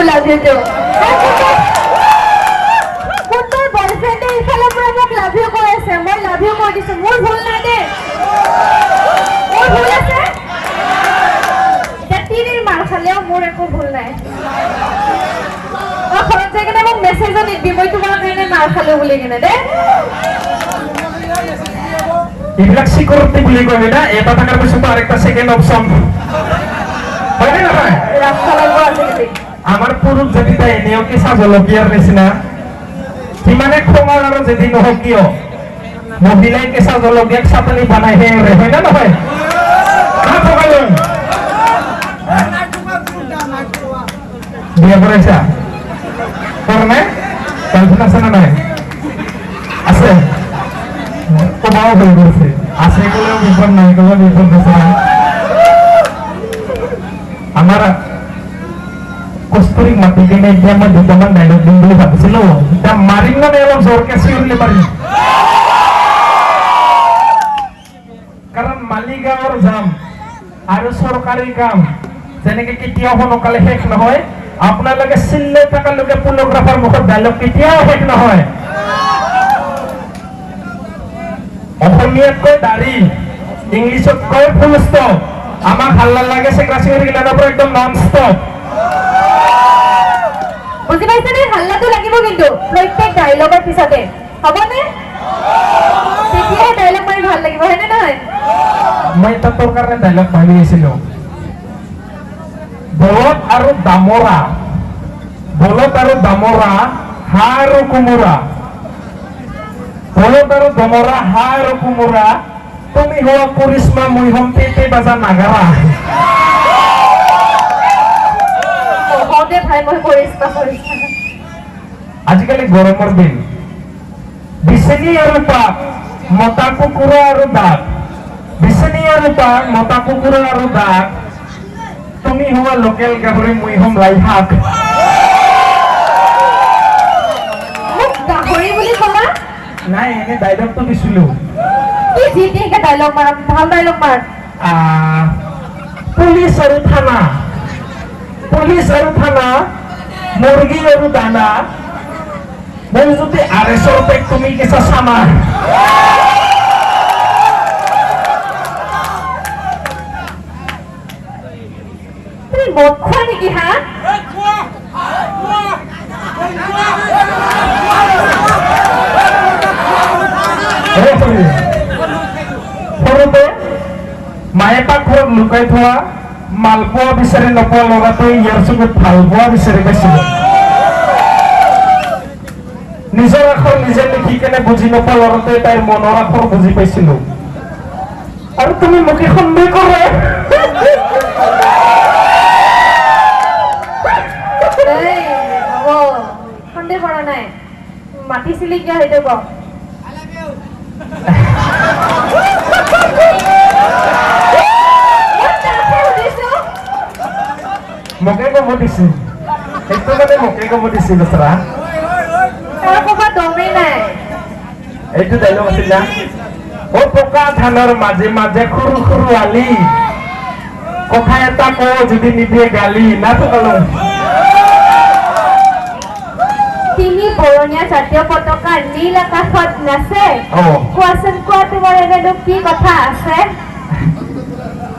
Love you two কোনটোৰ বয়ফ্ৰেণ্ডে ইফালৰ পৰা মোক লাভ ইউ কৈ আছে মই লাভ ইউ কৈ দিছো মোৰ ভুল নাই দে মোৰ ভুল আছে এতিয়া তিনিৰ মাৰ খালেও মোৰ একো ভুল নাই ঘৰত যাই কিনে মোক মেছেজো নিদিবি মই তোমাৰ কাৰণে মাৰ খালো বুলি কিনে দে এইবিলাক সিকিউৰিটি বুলি কয় না এটা টাকাৰ পিছত আরেকটা সেকেন্ড অপশন হয় না নহয় রাস্তা লাগবো আজিকালি আমার পুরুষ যদি তাই এনেও কেঁচা জলকীয়ার নিচিনা কিমানে খঙৰ আৰু যদি নহওক কিয় মহিলাই কেঁচা জলকীয়াক চাটনি বনাই হে হয় না নহয় বিয়া কৰাইছা কৰা নাই গাৰ্লফ্ৰেণ্ড আছে না নাই আছে কমাও হৈ গৈছে আছে ক'লেও বিপদ নাই ক'লেও বিপদ আছে আমাৰ কস্তুৰীক মাতি কিনে এতিয়া মই দুটামান ডাইলগ দিম বুলি ভাবিছিলো এতিয়া মাৰিম না অলপ জোৰকে চিঞৰিলে পাৰিম কাৰণ মালিগাঁৱৰ যাম আৰু চৰকাৰী কাম যেনেকে কেতিয়াও সোনকালে শেষ নহয় আপোনালোকে চিল্লে থকালৈকে ফটোগ্ৰাফাৰ মুখত ডাইলগ কেতিয়াও শেষ নহয় অসমীয়াত কয় দাড়ি ইংলিছত কয় ফুল ষ্টপ আমাক হাল্লা লাগে চেকৰা চিঙৰি গিলানৰ পৰা একদম নন ষ্টপ বুজি পাইছেনে হাল্লাটো লাগিব কিন্তু প্ৰত্যেক ডায়লগৰ পিছতে হ'বনে তেতিয়াহে ডায়লগ মাৰি ভাল লাগিব হয়নে নহয় মই এটা তোৰ কাৰণে ডাইলগ ভাবি আছিলো বলদ আৰু দামৰা হাঁহ আৰু কোমোৰা বলদ আৰু দামৰা হাঁহ আৰু কোমোৰা তুমি হোৱা কৰিশ্মা মই হম পেটে বাজা নাগাৰা ভাই মই কৰিশ্মা আজিকালি গৰমৰ দিন বিচনী আৰু পাত মতা কুকুৰা আৰু দাঁত বিচনী আৰু পাত মতা কুকুৰা আৰু দাঁত তুমি হোৱা লোকেল গাহৰি মই হম লাই শাক গাহৰি বুলি ক'লা নাই এনে ডাইলগটো দিছিলো কি জিটিকে ডায়লগ মাৰ ভাল ডায়লগ মাৰ পুলিচ আৰু থানা মুৰ্গী আৰু দানা মই যদি আৰএছৰ পেক তুমি কেঁচা চামা তুমি মদ খোৱা নেকি হা সৰুতে মায়ে পাকঘৰত লুকাই থোৱা মালপোৱা বিচাৰি নোপোৱা ল'ৰাটোৱে ইয়াৰ চকুত ভাল পোৱা বিচাৰি পাইছিল নিজৰ আখৰ নিজে লিখি কেনে বুজি নোপোৱা ল'ৰাটোৱে তাইৰ মনৰ আখৰ বুজি পাইছিলো আৰু তুমি মোকে সন্দেহ কৰে সন্দেহ কৰা নাই মাতিছিলি কিয় সেইটো ক মোকে কব দিছিল সেইটো মানে মোকে কব দিছিল বেচৰা তাৰ ক'ৰবাত দমেই নাই এইটো ডাইলগ আছিল না ও পকা ধানৰ মাজে মাজে সৰু সৰু আলি কথা এটা কওঁ যদি নিদিয়ে গালি না থকালো তিনি বৰণীয়া জাতীয় পতাকা নীল আকাশত নাচে কোৱাচোন কোৱা তোমাৰ এনেনো কি কথা আছে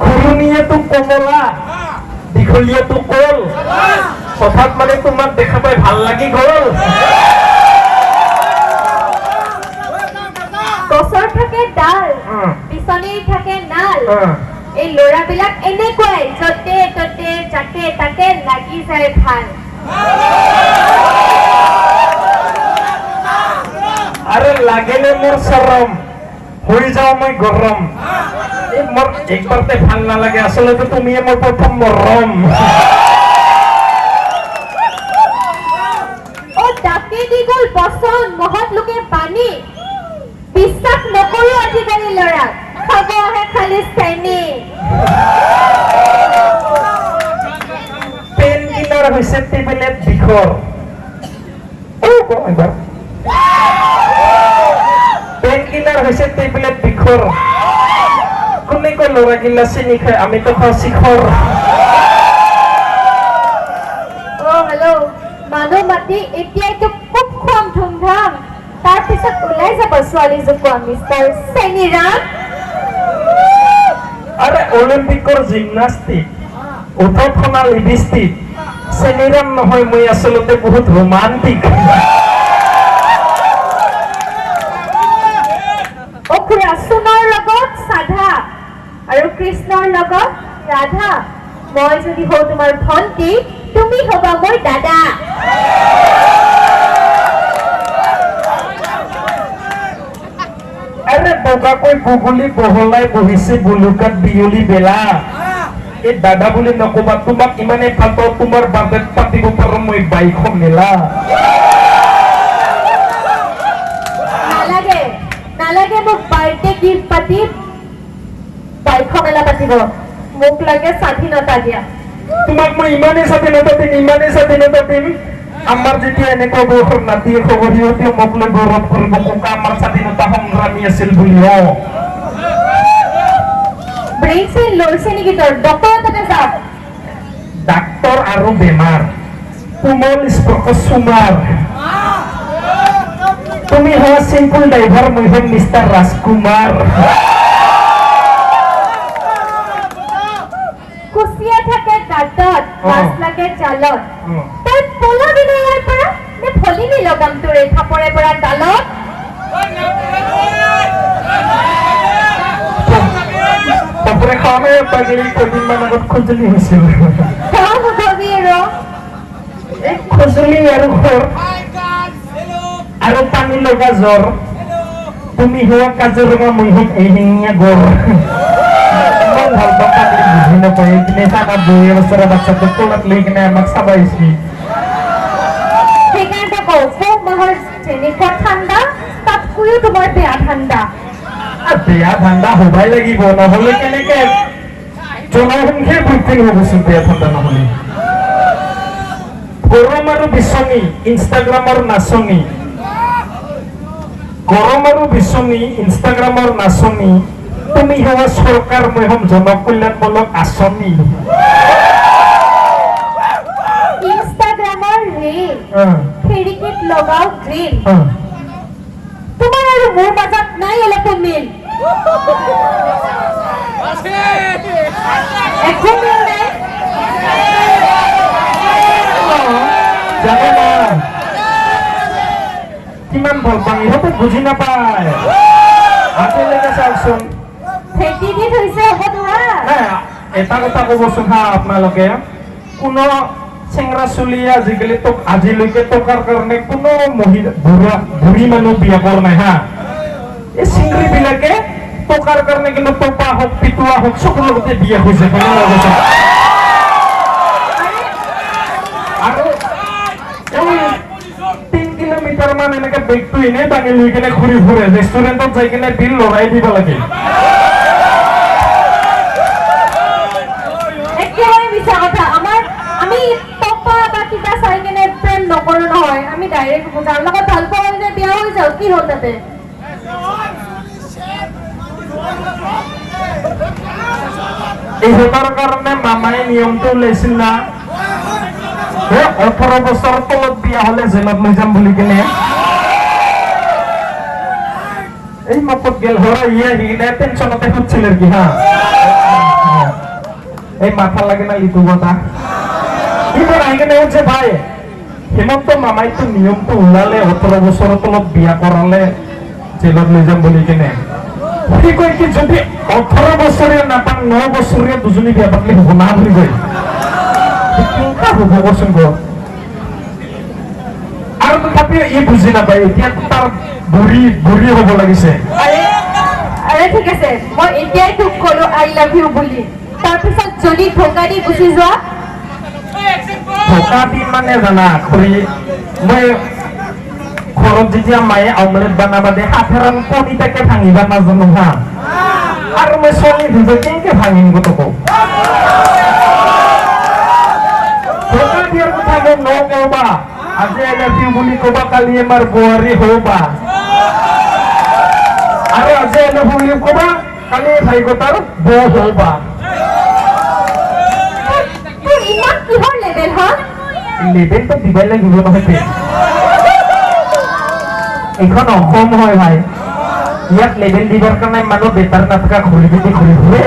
খুৰুণীয়েতো কমলা দীঘলীয়াটো কল হঠাৎ মানে তোমাক দেখা পাই ভাল লাগি গ'ল গছৰ থাকে ডাল পিছনিৰ থাকে নাল এই ল'ৰাবিলাক এনেকুৱাই য'তে ত'তে যাকে তাকে লাগি যায় ভাল আৰে লাগেলে মোৰ চৰম হৈ যাও মই গৰম মোৰ একবাৰতে ভাল নালাগে আচলতে তুমি মোৰ প্ৰথম মৰম ও ডাকে দি গ'ল বচন মহৎ লোকে পানী বিশ্বাস নকৰো আজিকালি ল'ৰাক খাব আহে খালি চেনি পেন কিলাৰ হৈছে টেবলেট বিষৰ এবাৰ পেন কিলাৰ হৈছে টেবলেট বিষৰ কোনে কয় ল'ৰাগিলা চিনি খায় আমিতো খাওঁ শিখৰ হেল্ল' মানুহ মাতি এতিয়াইতো খুব খুৱাম ধুমধাম তাৰপিছত ওলাই যাব ছোৱালী জোকোৱা মিষ্টাৰ চেনিৰাম আৰে অলিম্পিকৰ জিমনাষ্টিক উঠত খনা লিপষ্টিক চেনিৰাম নহয় মই আচলতে বহুত ৰোমান্টিক অখুৰা সোণৰ লগত সাধা আৰু কৃষ্ণৰ লগত ৰাধা মই যদি হওঁ তোমাৰ ভণ্টি তুমি হবা মোৰ দাদা আরে বগাকৈ বগলী বহলাই বহিছে বুলুকাত বিয়লি বেলা এই দাদা বুলি নকবা তোমাক ইমানে ভাল পাওঁ তোমাৰ বাজেট পাতিব পাৰো মই বাইকখন মেলা নালাগে নালাগে মোক বাৰ্থডে গিফ্ট পাতি বাইকখন মেলা পাতিব মোক লাগে স্বাধীনতা দিয়া তোমাক মই ইমানেই স্বাধীনতা দিম আমাৰ যেতিয়া এনেকুৱা বয়সৰ নাতিয়ে খবৰ সিহঁতেও মোক লৈ গৌৰৱ কৰিব ককা আমাৰ স্বাধীনতা সংগ্ৰামী আছিল বুলি ব্ৰেইন চেইন লৈছে নেকি তোৰ ডক্টৰৰ তাতে যাওক ডাক্তৰ আৰু বেমাৰ কোমল স্পৰ্শ চুমাৰ তুমি হোৱা চিম্পুল ড্ৰাইভাৰ মই হ'ম মিষ্টাৰ ৰাজকুমাৰ কুচিয়া থাকে দাঁতত মাছ লাগে জালত তই পলাবি নে ইয়াৰ পৰা নে ফলিনি লগাম তোৰ এই থাপৰে পৰা ডালত তাৰপৰে খাওয়াবে পাগলি কদিনমান আগত খুজলি হৈছিল খাওঁ মুঠবি আৰু এই খুজলি আৰু ঘৰ আৰু পানী লগা জ্বৰ তুমি হোৱা কাজিৰঙা মই হ'ম এশিঙীয়া গড় ইমান ভাল পাওঁ পাগলি বুজি নাপায় এইপিনে চানা 2 বছৰৰ বাচ্চাটো কোলাত লৈ কিনে আমাক চাব আহিছিল সেইকাৰণে কওঁ পুহ মাহৰ যেনেকুৱা ঠাণ্ডা তাতকৈও তোমাৰ বেয়া ঠাণ্ডা বেয়া ঠাণ্ডা হবাই লাগিব নহলে কেনেকে জনসংখ্যাই বৃদ্ধি হবচোন বেয়া ঠাণ্ডা নহলে গৰম আৰু বিচনী ইনষ্টাগ্ৰামৰ নাচনী গৰম আৰু বিচনী ইনষ্টাগ্ৰামৰ নাচনী তুমি হোৱা চৰকাৰ মই হ'ম জনকল্যাণমূলক আঁচনি ইনষ্টাগ্ৰামৰ ৰীল খিৰিকীত লগাও গ্ৰীল তোমাৰ আৰু মোৰ মাজত নাই অলপো মিল একো মিল নাই জানো না কিমান ভাল পাওঁ ইহঁতে বুজি নাপায় আজিলৈকে চাওকচোন ফেটি দি থৈছে হ'ব নোৱাৰা এটা কথা ক'বচোন হা আপোনালোকে কোনো চেংৰা চলিয়ে আজিকালি আজিলৈকে টকাৰ কাৰণে কোনো মহিলা বুঢ়ী মানুহ বিয়া কৰা নাই হা এই চিংৰি বিলাকে টকাৰ কাৰণে কিন্তু টপা হওক পিটুৱা হওক চকুৰ লগতে বিয়া হৈছে আৰু 3 কিলোমিটাৰ মান এনেকে বেগটো এনেই দাঙি লৈ কিনে ঘূৰি ফুৰে ৰেষ্টুৰেণ্টত যাই কিনে বিল লৰাই দিব লাগে একেবাৰে মিছা কথা আমি টপা বা কিবা চাই কিনে প্ৰেম নকৰো নহয় আমি ডাইৰেক্ট যাৰ লগত ভাল পাওঁ যে বিয়া হৈ যাওঁ কি হ'ল তাতে ইহঁতৰ কাৰণে মামাই নিয়মটো ওলাইছিল না 18 বছৰ তলত বিয়া হলে জেলত লৈ যাম বুলি কিনে এই মাপত গেল হরা ইয়ে হিগিনে টেনশনতে খুঁজছিল আর কি হ্যাঁ এই মাথা লাগে না লিটু কথা ইবার আইগেনে হচ্ছে ভাই হেমন্ত মামাই তো নিয়মটো ওলালে 18 বছৰ তলত বিয়া কৰালে জেলত লৈ যাম বুলি কিনে কি কয় কি যদি 18 বছৰীয়া নাপাং 9 বছৰীয়া দুজনী বিয়া পাতলে হ'ব না বুলি কয় কেনেকা হ'ব কচোন ক আৰু তথাপিও ই বুজি নাপায় এতিয়া তাৰ বুঢ়ী হ'ব লাগিছে আৰে ঠিক আছে মই এতিয়াই তোক ক'লো আই লাভ ইউ বুলি তাৰপিছত যদি ধোকা দি গুচি যোৱা ধোকা দি মানে জানা খুৰী মই ঘৰত যেতিয়া মায়ে অমলেট বনাবা দিয়ে সাধাৰণ কণীটাকে ভাঙিবা নাজানো হা আৰু মই ছোৱালী ভিজে কেনেকে ভাঙিম গোটকো ধোকা দিয়াৰ কথা মোক নকবা আজি আই লাভ ইউ বুলি কবা কালি আমাৰ বোৱাৰী হবা আৰু আজি আই লাভ ইউ কবা কালি ভাইগতাৰ বৌ হবা তোৰ ইমান কিহৰ লেভেল হা লেবেলটো দিবই লাগিব নহয় তে। এইখন অসম হয় ভাই, ইয়াত লেবেল দিবৰ কাৰণে মানুহ বেটাৰ নাথাকা ঘূৰি ফুৰে।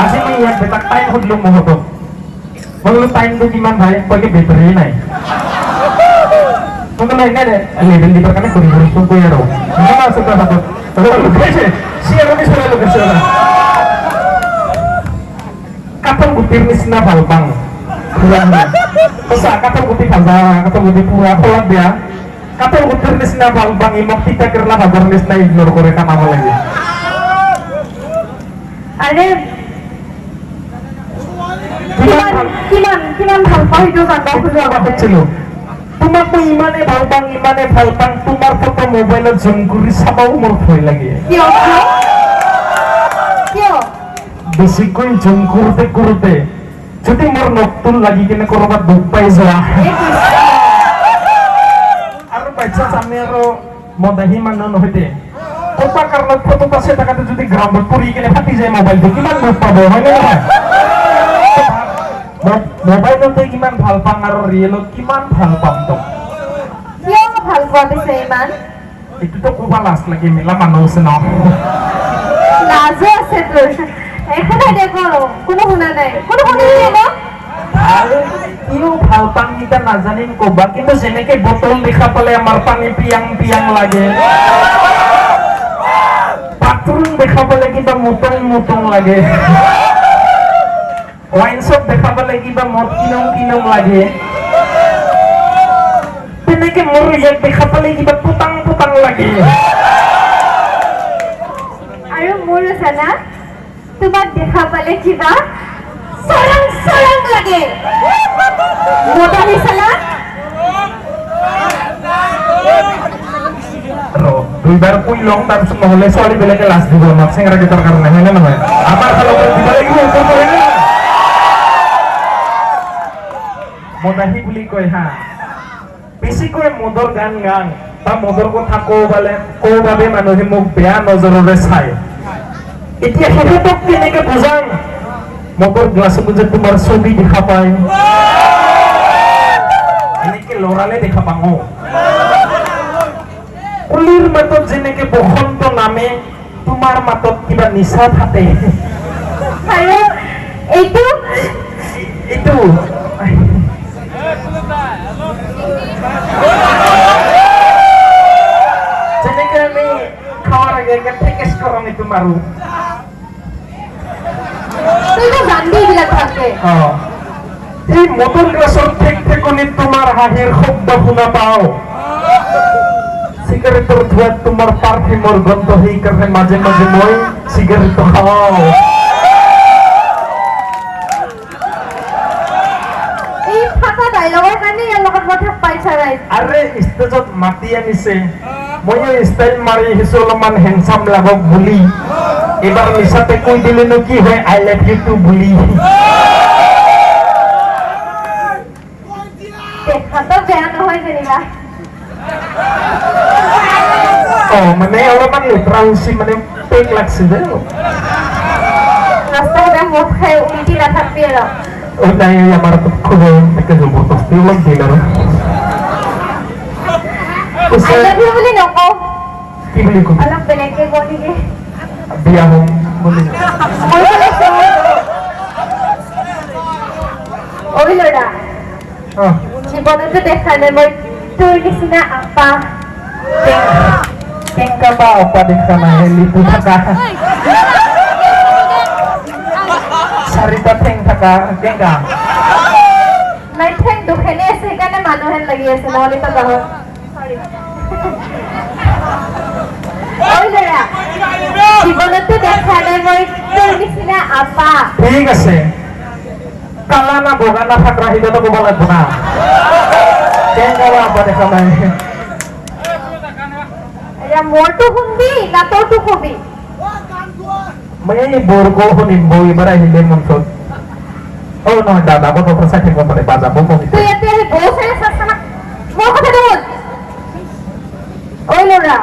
আজি মই ইয়াত বেটাক টাইম সুধিলো মহতক, মই বোলো টাইমটো কিমান ভাই, কয় বেটাৰেই নাই। মই বোলো এনে লেবেল দিবৰ কাৰণে ঘূৰি ফুৰিছো কৈ আৰু আছে তোৰ হাতত লুকাইছে সি আৰু পিছলৈ লুকাইছে। কাঠৰ গুটিৰ নিচিনা ভাল পাওঁ সঁচা, কাঠৰ গুটি ভাজা, কাঠৰ গুটি পুৰা খোলাত দিয়া, কাঠৰ গুটিৰ নিচিনা ভাল পাওঁ। মোক তিতা কেৰেলা ভাজাৰ নিচিনা ইগনোৰ কৰে কামাব লাগে। আৰে কিমান ভাল পাওঁ সেইটো জানিব খোজো আগতে। তোমাক মই ইমানে ভাল পাওঁ, তোমাৰ ফটো মোবাইলত জুম কৰি চাবাও মোৰ ভয় লাগে। কিয়? বেছিকৈ জুম কৰোঁতে যদি মোৰ নখটোন লাগি কিনে কৰবাত দুখ পাই যোৱা আৰু বাচ্চা আমি আৰু মদাহী মানুহ নহয়তে ক'বা কাৰণত ফটোত আছে থাকাতে যদি গ্ৰাউণ্ডত পৰি কিনে ফাটি যায় মোবাইলটো, কিমান দুখ পাব হয় নে নহয়? মোবাইলতে কিমান ভাল পাম আৰু ৰিয়েলত কিমান ভাল পাম তোক। কিয় ভাল পোৱা পিছে ইমান? এইটোতো ক'বা লাজ লাগে, মেলা মানুহ আছে ন। লাজো আছে তোৰ, এখনে দেখো কোনো শুনা নাই, কোনো শুনিছে ন? কিয় ভাল পাম কেইটা নাজানিম ক'বা, কিন্তু যেনেকে বটল দেখা পালে আমাৰ পানী পিয়াং লাগে, বাথৰুম দেখা পালে কিবা মুটং লাগে, ওয়াইন শপ দেখা পালে কিবা মদ কিনং লাগে, তেনেকে মোৰ ইয়াক দেখা পালে কিবা পুতাং লাগে। আৰু মোৰ জানা, তোমাক দেখা পালে কিবা চৰং লাগে। মজা নিচালা দুইবাৰ কৈ লওঁ, তাৰপিছত নহ'লে ছোৱালী বেলেগে লাজ দিব আমাক চেঙৰা গীতৰ কাৰণে, হয় নে নহয়? আমাৰ ফালৰ পৰা দিব লাগিব, মদাহী বুলি কয় হা, বেছিকৈ মদৰ গান বা মদৰ কথা কওঁ বাবে মানুহে মোক বেয়া নজৰেৰে চায়। এতিয়া সিহঁতক কেনেকে বুজাং? মদৰ গ্লাছত যে তোমাৰ ছবি দেখা পায়, এনেকে লৰালে দেখা পাওঁ। কুলিৰ মাতত যেনেকে বসন্ত নামে, তোমাৰ মাতত কিবা নিচা থাকে। আৰু এইটো যেনেকে আমি খাওয়াৰ আগে ঠেকেস কৰো আমি তোমাৰও তুই তো জানবি এইবিলাক ভালকে। এই মদৰ গ্লাছৰ ঠেকনিত তোমাৰ হাঁহিৰ শব্দ শুনা পাওঁ, চিগাৰেটৰ ধোঁৱাত তোমাৰ পাৰফিউমৰ গন্ধ, সেইকাৰণে মাজে মাজে মই চিগাৰেট খাওঁ। এই ফাটা ডাইলগৰ কাৰণে ইয়াৰ লগত কথা পাইছা ৰাইজ। আৰে ষ্টেজত মাতি আনিছে, ময়ো ষ্টাইল মাৰি আহিছো অলপমান হেণ্ডচাম লাগক বুলি। এবাৰ মিছাতে কৈ দিলেনো কি হয়, আই লাভ ইউ টু বুলি। দেখাতো বেয়া নহয় যেনিবা। মানে অলপমান লেতেৰা হৈছে, মানে পেক লাগছে যে। ৰাস্তাতে মুখ খাই উল্টি নাথাকবি আৰু। নাই আমাৰ খুব একে জবৰদস্তি অলপ দিল আৰু। আই লাভ ইউ বুলি নকওঁ, কি বুলি কম? অলপ বেলেগকে কওঁ নেকি? বিয়া হম বুলি। ঐ ল'ৰা, জীৱনতো দেখা নাই মই তোৰ নিচিনা আপা। টেংকা বা অপা দেখা নাই, লিপু থাকা চাৰিটা ঠেং থাকা টেংকা নাই, ঠেং দুখেনে আছে সেইকাৰণে মানুহেন লাগি আছে, নহ'লে তো গাহৰ। Sorry. ঐ ল'ৰা, জীৱনতো দেখা নাই মই তোৰ নিচিনা আপা। ঠিক আছে, কালা না বগা না ফাকৰা সেইটোতো ক'ব লাগিব না। টেংকা বা অপা দেখা নাই, এতিয়া মোৰতো শুনবি না তোৰতো কবি? মই এই বৰগো শুনিম, বৌ এইবাৰ আহিলে মঞ্চত। নহয় দাদা কথা চাই থাকিব পাৰে, বাজাব কবি। তুই ইয়াতে আহি বৌ চাই আছাছ না? মোৰ কথাটো শুন। ঐ ল'ৰা,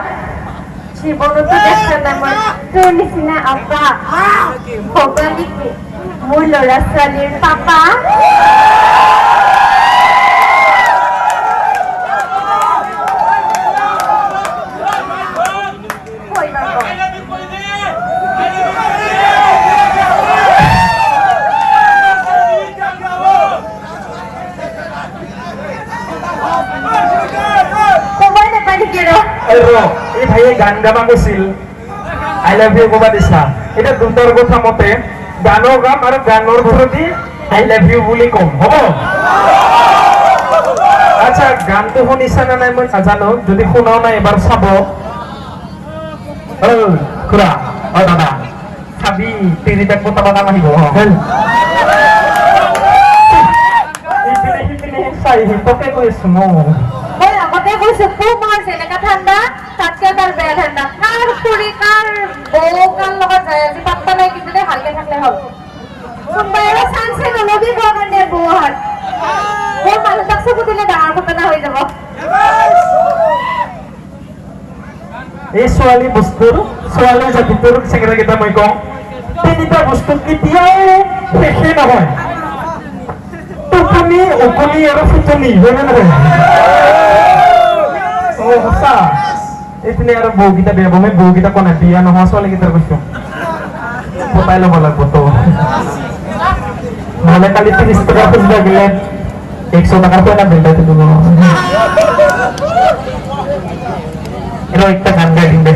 জীৱনতো দেখা নাই মই তোৰ নিচিনা আপা। ভগা নেকি? মোৰ ল'ৰা ছোৱালীৰ পাপা ক'বই নাপায় নেকি ৰ এই ভাইয়ে গান গাবা কৈছিল আই লাভ ইউ কবা দিছা এটা দুটাৰ কথা মতে গানো গাম আৰু গানৰ প্ৰতি আই লাভ ইউ বুলি কম হ'ব আচ্ছা গানটো শুনিছা না নাই মই নাজানো যদি শুনাও নাই এবাৰ চাব খুৰা দাদা চাবি তিনিটাক পতাবা নাম আহিব চাই সিহঁতকে কৈছো মই আগতে কৈছো তোমাৰ যেনেকা ঠাণ্ডা তাতকে তাৰ বেয়া ঠাণ্ডা কাৰ খুৰী কাৰ বৌ কাৰ লগত যায় আজি পাত্তা নাই কিন্তু দে ভালকে থাকলে হ'ল কোনোবাই আৰু চান্সে নলবি কোৱা কাৰণে বৌহঁত মোৰ মানুহটাক চকু দিলে ডাঙৰ ঘটনা হৈ যাব এই ছোৱালী বস্তুৰ ছোৱালী জাতিটোৰ চেঙেৰাকেইটা মই কওঁ তিনিটা বস্তু কেতিয়াও শেষে নহয় টোপনি উকলি আৰু ফুটনি হয়নে নহয় সঁচা এইপিনে আৰু বৌকেইটা বেয়া মই বৌকেইটা কোৱা নাই বিয়া নোহোৱা ছোৱালীকেইটাৰ কৈছো পতাই ল'ব লাগিব তো নহ'লে কালি 30 টকা খুজিব গ'লে 100 টাকাৰ পইনা বেলটা দিব আৰু একটা গান গাই দিম দে